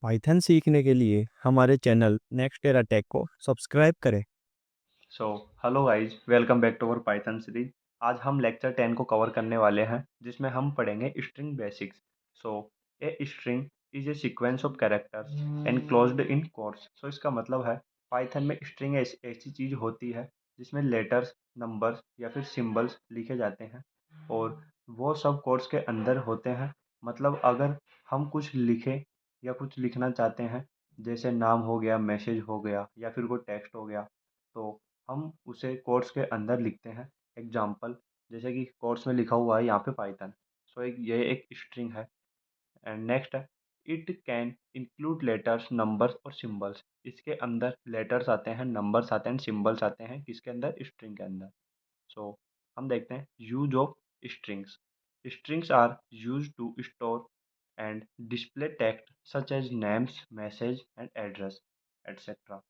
Python सीखने के लिए हमारे चैनल नेक्स्ट एरा टेक को सब्सक्राइब करें। So hello guys, welcome back to our Python series. आज हम लेक्चर 10 को कवर करने वाले हैं, जिसमें हम पढ़ेंगे string basics. So a string is a sequence of characters enclosed in quotes. So इसका मतलब है पाइथन में स्ट्रिंग ऐसी चीज़ होती है जिसमें लेटर्स, नंबर्स या फिर सिंबल्स लिखे जाते हैं और वो सब कोट्स के अंदर होते हैं। मतलब अगर हम कुछ लिखें या कुछ लिखना चाहते हैं, जैसे नाम हो गया, मैसेज हो गया या फिर कोई टेक्स्ट हो गया, तो हम उसे कोट्स के अंदर लिखते हैं। एग्जाम्पल, जैसे कि कोट्स में लिखा हुआ है यहाँ पे पाइथन। सो ये एक स्ट्रिंग है। एंड नेक्स्ट है, it can include letters, numbers और सिंबल्स। इसके अंदर लेटर्स आते हैं, नंबर्स आते हैं, सिंबल्स आते हैं, किसके अंदर? स्ट्रिंग के अंदर। सो हम देखते हैं use of strings. Strings are use to store and display text such as names, message and address etcetera.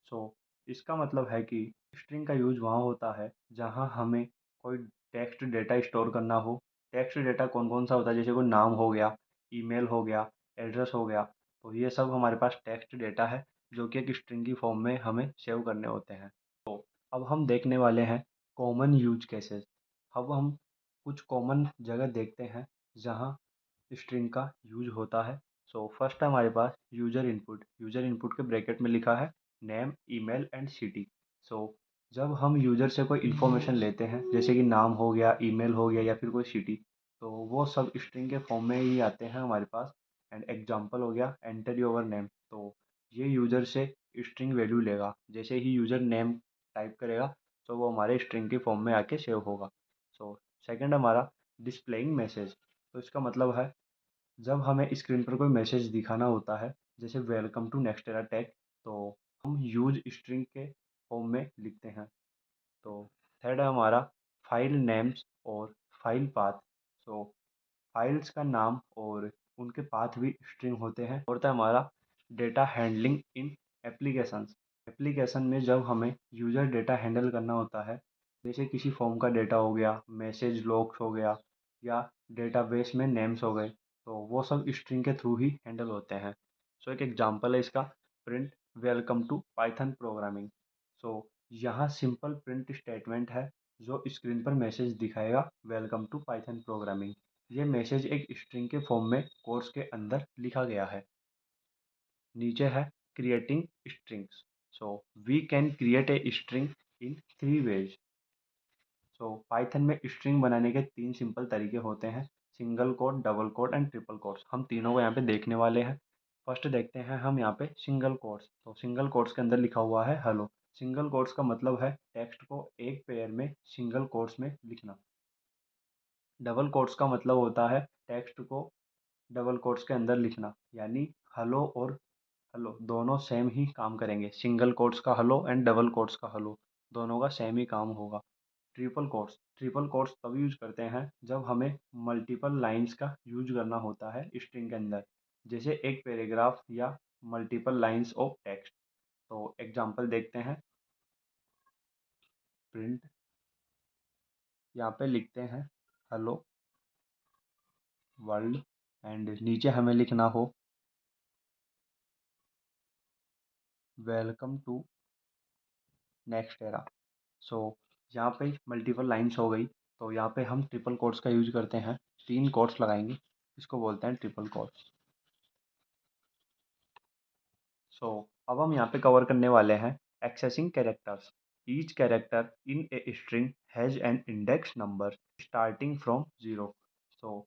So इसका मतलब है कि स्ट्रिंग का यूज वहाँ होता है जहाँ हमें कोई टेक्स्ट डेटा स्टोर करना हो। टेक्स्ट डेटा कौन कौन सा होता है? जैसे कोई नाम हो गया, ईमेल हो गया, एड्रेस हो गया। तो ये सब हमारे पास टेक्स्ट डेटा है जो कि एक स्ट्रिंग की फॉर्म में हमें सेव करने होते हैं। तो अब हम देखने वाले हैं कॉमन यूज केसेस। अब हम कुछ कॉमन जगह देखते हैं जहाँ स्ट्रिंग का यूज होता है। सो फर्स्ट है हमारे पास यूजर इनपुट। यूजर इनपुट के ब्रैकेट में लिखा है नेम, ईमेल एंड सिटी। सो जब हम यूजर से कोई इन्फॉर्मेशन लेते हैं, जैसे कि नाम हो गया, ईमेल हो गया या फिर कोई सिटी, तो वो सब स्ट्रिंग के फॉर्म में ही आते हैं हमारे पास। एंड एग्जांपल हो गया एंटर योर नेम। तो ये यूजर से स्ट्रिंग वैल्यू लेगा। जैसे ही यूजर नेम टाइप करेगा तो वो हमारे स्ट्रिंग की फॉर्म में आके सेव होगा। सो सेकंड हमारा डिस्प्लेइंग मैसेज। तो इसका मतलब है जब हमें स्क्रीन पर कोई मैसेज दिखाना होता है, जैसे welcome to Next Era Tech, तो हम यूज स्ट्रिंग के फॉर्म में लिखते हैं। तो थर्ड है हमारा फाइल नेम्स और फाइल पाथ। सो फाइल्स का नाम और उनके पाथ भी स्ट्रिंग होते हैं। और है हमारा data handling in applications. Application में जब हमें यूज़र डेटा हैंडल करना होता है, जैसे किसी फॉर्म का डेटा हो गया, मैसेज लॉग्स हो गया या डेटाबेस में नेम्स हो गए, तो वो सब स्ट्रिंग के थ्रू ही हैंडल होते हैं। सो एक एग्जांपल है इसका, print welcome to Python programming. So यहाँ सिंपल प्रिंट स्टेटमेंट है जो स्क्रीन पर मैसेज दिखाएगा वेलकम टू पाइथन प्रोग्रामिंग। ये मैसेज एक स्ट्रिंग के फॉर्म में कोर्स के अंदर लिखा गया है। नीचे है creating strings. So we can create a string in three ways. So Python में स्ट्रिंग बनाने के तीन सिंपल तरीके होते हैं, single quote, double quote and triple quotes. हम तीनों को यहाँ पे देखने वाले हैं। फर्स्ट देखते हैं हम यहाँ पे सिंगल कोट्स। तो सिंगल कोट्स के अंदर लिखा हुआ है हेलो। सिंगल कोट्स का मतलब है टेक्स्ट को एक पेयर में सिंगल कोट्स में लिखना। डबल कोट्स का मतलब होता है टेक्स्ट को डबल कोट्स के अंदर लिखना, यानी हेलो और हेलो दोनों सेम ही काम करेंगे। सिंगल कोट्स का हेलो एंड डबल कोट्स का हेलो, दोनों का सेम ही काम होगा। ट्रिपल कोट्स तब यूज करते हैं जब हमें मल्टीपल लाइंस का यूज करना होता है स्ट्रिंग के अंदर, जैसे एक पैराग्राफ या मल्टीपल लाइंस ऑफ टेक्स्ट। तो एग्जांपल देखते हैं। प्रिंट, यहाँ पे लिखते हैं हेलो वर्ल्ड एंड नीचे हमें लिखना हो वेलकम टू नेक्स्ट एरा। सो यहाँ पे मल्टीपल लाइंस हो गई, तो यहाँ पे हम ट्रिपल कोट्स का यूज करते हैं। तीन कोट्स लगाएंगे, इसको बोलते हैं ट्रिपल कोट्स। सो अब हम यहाँ पे कवर करने वाले हैं accessing characters. Each character in a string has an index number starting from zero. So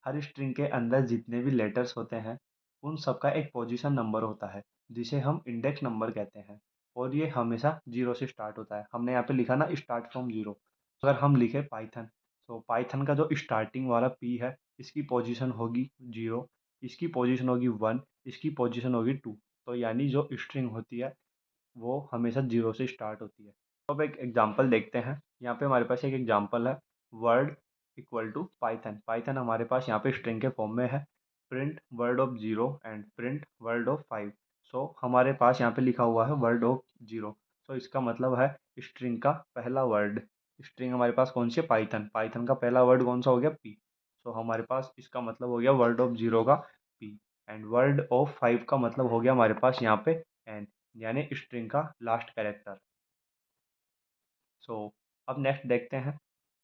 her string के अंदर जितने भी लेटर्स होते हैं, उन सबका एक पोजीशन नंबर होता है जिसे हम इंडेक्स नंबर कहते हैं। और ये हमेशा जीरो से स्टार्ट होता है। हमने यहाँ पे लिखा ना स्टार्ट फ्रॉम जीरो। अगर हम लिखे पाइथन, तो पाइथन का जो स्टार्टिंग वाला पी है, इसकी पोजीशन होगी जीरो, इसकी पोजीशन होगी वन, इसकी पोजीशन होगी टू। तो यानी जो स्ट्रिंग होती है वो हमेशा जीरो से स्टार्ट होती है। तो अब एक एग्जांपल देखते हैं। यहाँ पे हमारे पास एक एग्जांपल है, word equal to Python. Python हमारे पास यहाँ पे स्ट्रिंग के फॉर्म में है। Print word of zero and print word of five. So हमारे पास यहाँ पे लिखा हुआ है वर्ड ऑफ जीरो। सो इसका मतलब है स्ट्रिंग का पहला वर्ड। स्ट्रिंग हमारे पास कौन सी है? पाइथन। पाइथन का पहला वर्ड कौन सा हो गया? पी। सो हमारे पास इसका मतलब हो गया वर्ड ऑफ जीरो का पी। एंड वर्ड ऑफ 5 का मतलब हो गया हमारे पास यहाँ पे एन, यानी स्ट्रिंग का लास्ट कैरेक्टर। सो अब नेक्स्ट देखते हैं,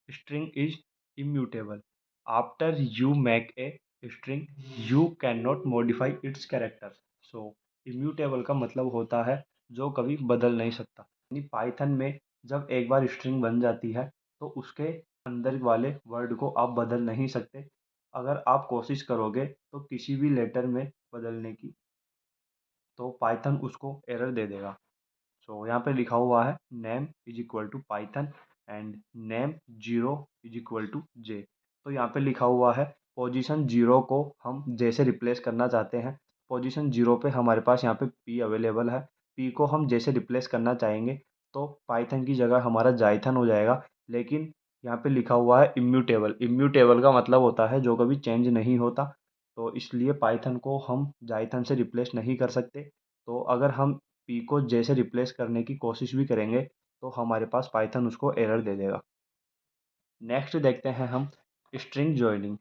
string is immutable. After you make a string you can not modify it's character. So immutable का मतलब होता है जो कभी बदल नहीं सकता, यानी पाइथन में जब एक बार स्ट्रिंग बन जाती है तो उसके अंदर वाले वर्ड को आप बदल नहीं सकते। अगर आप कोशिश करोगे तो किसी भी लेटर में बदलने की, तो पाइथन उसको एरर दे देगा। सो यहाँ पे लिखा हुआ है name is equal to Python and name zero is equal to J. तो यहाँ पे लिखा हुआ है पोजीशन जीरो को हम जे से रिप्लेस करना चाहते हैं। पोजीशन जीरो पे हमारे पास यहाँ पे पी अवेलेबल है, पी को हम जे से रिप्लेस करना चाहेंगे तो पाइथन की जगह हमारा जाइथन हो जाएगा। लेकिन यहाँ पे लिखा हुआ है इम्यूटेबल, इम्यूटेबल का मतलब होता है जो कभी चेंज नहीं होता, तो इसलिए पाइथन को हम जाइथन से रिप्लेस नहीं कर सकते। तो अगर हम पी को जे से रिप्लेस करने की कोशिश भी करेंगे तो हमारे पास पाइथन उसको एरर दे देगा। नेक्स्ट देखते हैं हम string joining.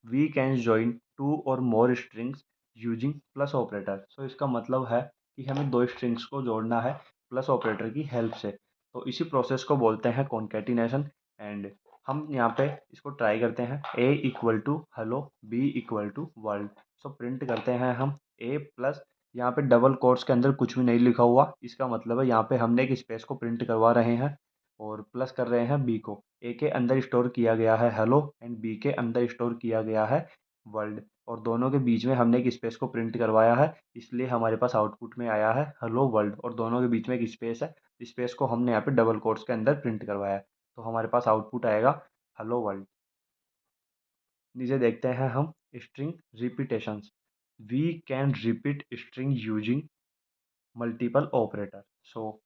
We can join two और more strings using plus operator. So इसका मतलब है कि हमें दो स्ट्रिंग्स को जोड़ना है प्लस ऑपरेटर की हेल्प से, तो इसी प्रोसेस को बोलते हैं कॉन्केटिनेशन। एंड हम यहाँ पे इसको ट्राई करते हैं, a equal to hello, b equal to world. So print करते हैं हम ए प्लस, यहाँ पे डबल कोट्स के अंदर कुछ भी नहीं लिखा हुआ, इसका मतलब है यहाँ पे हमने एक स्पेस को प्रिंट करवा रहे हैं और प्लस कर रहे हैं बी को। ए के अंदर स्टोर किया गया है हेलो एंड बी के अंदर स्टोर किया गया है वर्ल्ड, और दोनों के बीच में हमने एक स्पेस को प्रिंट करवाया है, इसलिए हमारे पास आउटपुट में आया है हेलो वर्ल्ड, और दोनों के बीच में एक स्पेस है, स्पेस को हमने यहाँ पे डबल कोट्स के अंदर प्रिंट करवाया है, तो हमारे पास आउटपुट आएगा हेलो वर्ल्ड। नीचे देखते हैं हम string repetitions. We can repeat string using multiple operator. So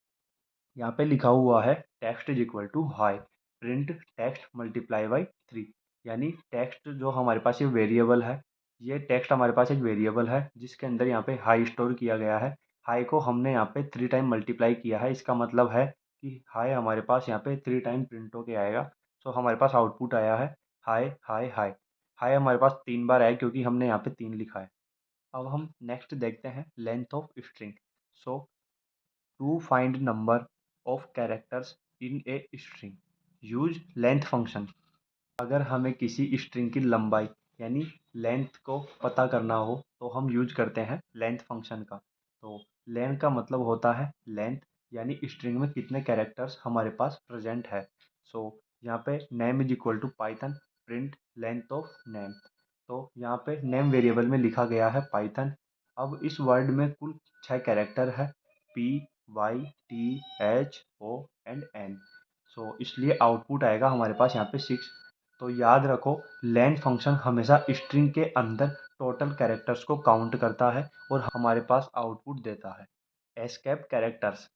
यहाँ पे लिखा हुआ है text is equal to hi, print text multiply by 3। यानी टेक्स्ट जो हमारे पास ये वेरिएबल है, ये टेक्स्ट हमारे पास एक वेरिएबल है जिसके अंदर यहाँ पे हाई स्टोर किया गया है। हाई को हमने यहाँ पे 3 टाइम मल्टीप्लाई किया है, इसका मतलब है कि हाई हमारे पास यहाँ पे 3 टाइम प्रिंट होके आएगा। सो हमारे पास आउटपुट आया है हाई हाई हाई। हाई हमारे पास 3 बार आया क्योंकि हमने यहाँ पे 3 लिखा है। अब हम नेक्स्ट देखते हैं length of string. So to find number of characters in a string use length function. अगर हमें किसी स्ट्रिंग की लंबाई यानी लेंथ को पता करना हो तो हम यूज करते हैं लेंथ फंक्शन का। तो लेंथ का मतलब होता है लेंथ, यानी स्ट्रिंग में कितने कैरेक्टर्स हमारे पास प्रेजेंट है। सो यहाँ पे name is equal to Python print length of name. तो यहाँ पे नेम वेरिएबल में लिखा गया है पाइथन। अब इस वर्ड में कुल 6 कैरेक्टर है, P Y T H O and N. So इसलिए आउटपुट आएगा हमारे पास यहाँ पे 6। तो याद रखो लेंथ फंक्शन हमेशा स्ट्रिंग के अंदर टोटल कैरेक्टर्स को काउंट करता है और हमारे पास आउटपुट देता है। Escape characters,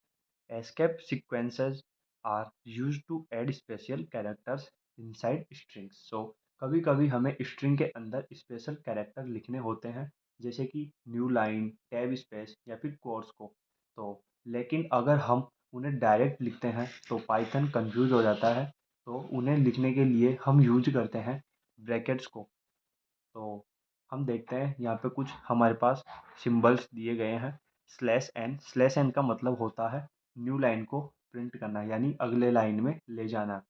escape sequences are used to add special characters inside strings। so कभी कभी हमें स्ट्रिंग के अंदर स्पेशल कैरेक्टर लिखने होते हैं, जैसे कि न्यू लाइन, टैब स्पेस या फिर कोट्स को। तो लेकिन अगर हम उन्हें डायरेक्ट लिखते हैं तो पाइथन कंफ्यूज हो जाता है, तो उन्हें लिखने के लिए हम यूज करते हैं ब्रैकेट्स को। तो हम देखते हैं यहाँ पे कुछ हमारे पास सिंबल्स दिए गए हैं। स्लैश एन का मतलब होता है न्यू लाइन को प्रिंट करना, यानी अगले लाइन में ले जाना।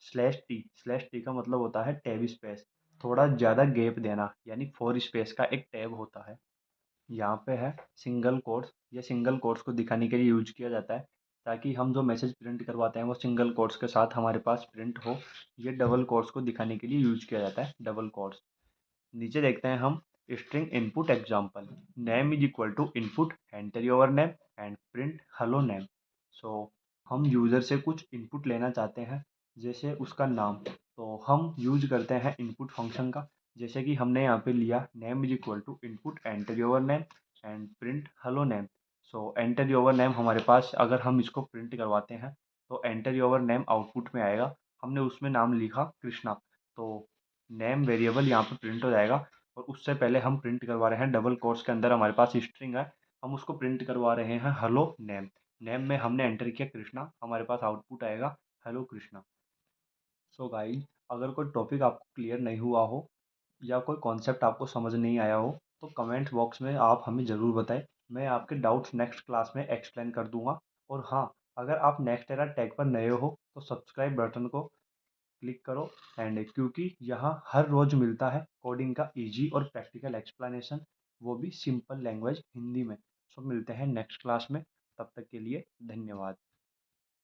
स्लैश टी का मतलब होता है टैब स्पेस, थोड़ा ज़्यादा गैप देना, यानी 4 स्पेस का एक टैब होता है। यहाँ पे है सिंगल कोट्स, ये सिंगल कोट्स को दिखाने के लिए यूज किया जाता है ताकि हम जो मैसेज प्रिंट करवाते हैं वो सिंगल कोट्स के साथ हमारे पास प्रिंट हो। ये डबल कोट्स को दिखाने के लिए यूज किया जाता है, डबल कोट्स। नीचे देखते हैं हम string input example. Name is equal to input enter your name and print hello name. So हम यूज़र से कुछ इनपुट लेना चाहते हैं, जैसे उसका नाम, तो हम यूज करते हैं इनपुट फंक्शन का। जैसे कि हमने यहाँ पे लिया name is equal to input enter your name and print hello name. So enter your name हमारे पास अगर हम इसको प्रिंट करवाते हैं तो एंटर योर नेम आउटपुट में आएगा। हमने उसमें नाम लिखा कृष्णा, तो नेम वेरिएबल यहाँ पे प्रिंट हो जाएगा। और उससे पहले हम प्रिंट करवा रहे हैं डबल कोट्स के अंदर हमारे पास स्ट्रिंग है, हम उसको प्रिंट करवा रहे हैं हेलो नेम। नेम में हमने एंटर किया कृष्णा, हमारे पास आउटपुट आएगा हेलो कृष्णा। सो गाइज, अगर कोई टॉपिक आपको क्लियर नहीं हुआ हो या कोई कॉन्सेप्ट आपको समझ नहीं आया हो तो कमेंट बॉक्स में आप हमें ज़रूर बताएं। मैं आपके डाउट्स नेक्स्ट क्लास में एक्सप्लेन कर दूंगा। और हाँ, अगर आप नेक्स्ट एरा टैग पर नए हो तो सब्सक्राइब बटन को क्लिक करो। एंड क्योंकि यहाँ हर रोज़ मिलता है कोडिंग का इजी और प्रैक्टिकल एक्सप्लेनेशन, वो भी सिंपल लैंग्वेज हिंदी में। सो मिलते हैं नेक्स्ट क्लास में, तब तक के लिए धन्यवाद।